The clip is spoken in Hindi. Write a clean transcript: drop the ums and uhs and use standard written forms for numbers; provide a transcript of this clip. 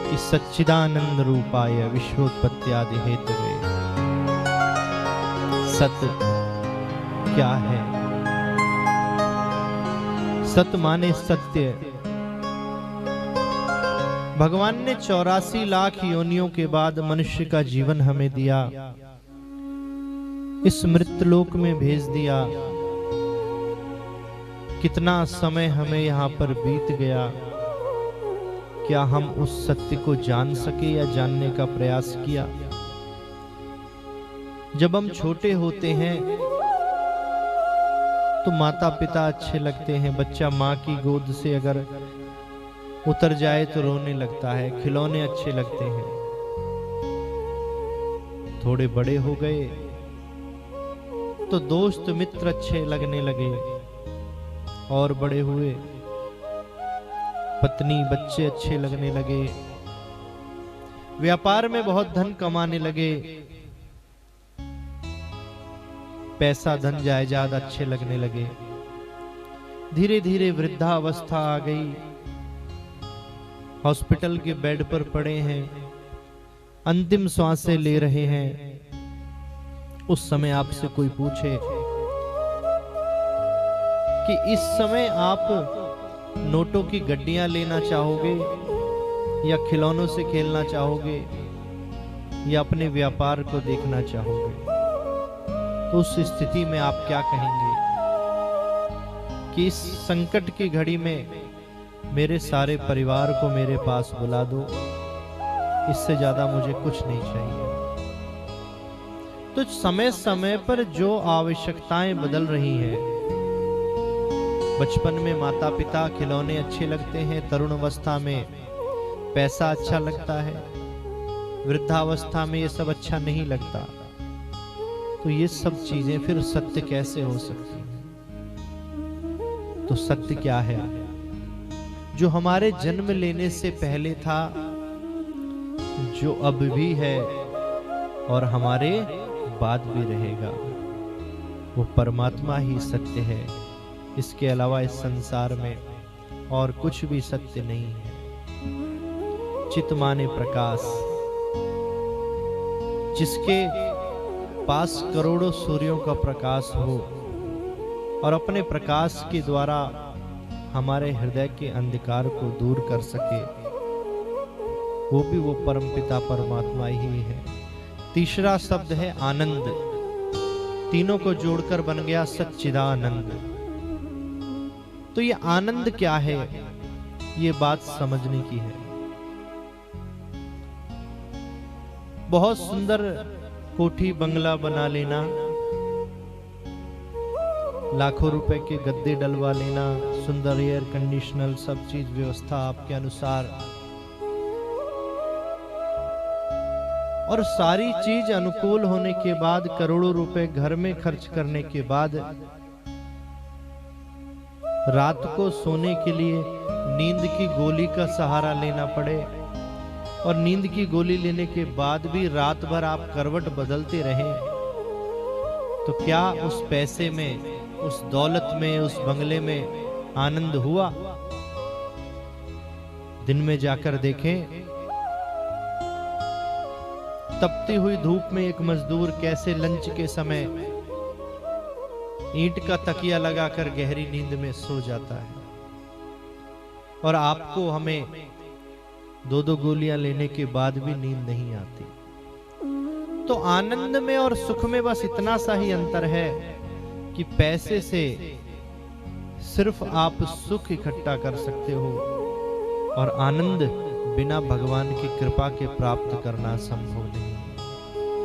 कि सच्चिदानंद रूपाय विश्वोत्पत्त्यादि हेतवे। सत्य क्या है? सत्य माने सत्य। भगवान ने 84 लाख योनियों के बाद मनुष्य का जीवन हमें दिया, इस मृत्युलोक में भेज दिया। कितना समय हमें यहाँ पर बीत गया, क्या हम उस सत्य को जान सके या जानने का प्रयास किया? जब हम छोटे होते हैं तो माता पिता अच्छे लगते हैं। बच्चा माँ की गोद से अगर उतर जाए तो रोने लगता है, खिलौने अच्छे लगते हैं। थोड़े बड़े हो गए तो दोस्त मित्र अच्छे लगने लगे, और बड़े हुए पत्नी बच्चे अच्छे लगने लगे, व्यापार में बहुत धन कमाने लगे, पैसा धन जायदाद अच्छे लगने लगे। धीरे धीरे वृद्धावस्था आ गई, हॉस्पिटल के बेड पर पड़े हैं, अंतिम सांसें ले रहे हैं। उस समय आपसे कोई पूछे कि इस समय आप नोटों की गड्डियां लेना चाहोगे या खिलौनों से खेलना चाहोगे या अपने व्यापार को देखना चाहोगे, तो उस स्थिति में आप क्या कहेंगे कि इस संकट की घड़ी में मेरे सारे परिवार को मेरे पास बुला दो, इससे ज्यादा मुझे कुछ नहीं चाहिए। तो समय समय पर जो आवश्यकताएं बदल रही हैं, बचपन में माता पिता खिलौने अच्छे लगते हैं, तरुण अवस्था में पैसा अच्छा लगता है, वृद्धावस्था में ये सब अच्छा नहीं लगता, तो ये सब चीजें फिर सत्य कैसे हो सकती हैं? तो सत्य क्या है? जो हमारे जन्म लेने से पहले था, जो अब भी है और हमारे बाद भी रहेगा, वो परमात्मा ही सत्य है। इसके अलावा इस संसार में और कुछ भी सत्य नहीं है। चित माने प्रकाश, जिसके पास करोड़ों सूर्यों का प्रकाश हो और अपने प्रकाश के द्वारा हमारे हृदय के अंधकार को दूर कर सके, वो भी वो परमपिता परमात्मा ही है। तीसरा शब्द है आनंद, तीनों को जोड़कर बन गया सच्चिदानंद। तो ये आनंद क्या है, ये बात समझने की है। बहुत सुंदर कोठी बंगला बना लेना, लाखों रुपए के गद्दे डलवा लेना, सुंदर एयर कंडीशनर, सब चीज व्यवस्था आपके अनुसार, और सारी चीज अनुकूल होने के बाद, करोड़ों रुपए घर में खर्च करने के बाद, रात को सोने के लिए नींद की गोली का सहारा लेना पड़े, और नींद की गोली लेने के बाद भी रात भर आप करवट बदलते रहें, तो क्या उस पैसे में, उस दौलत में, उस बंगले में आनंद हुआ? दिन में जाकर देखें, तपती हुई धूप में एक मजदूर कैसे लंच के समय ईंट का तकिया लगाकर गहरी नींद में सो जाता है, और आपको हमें 2-2 गोलियां लेने के बाद भी नींद नहीं आती। तो आनंद में और सुख में बस इतना सा ही अंतर है कि पैसे से सिर्फ आप सुख इकट्ठा कर सकते हो, और आनंद बिना भगवान की कृपा के प्राप्त करना संभव नहीं।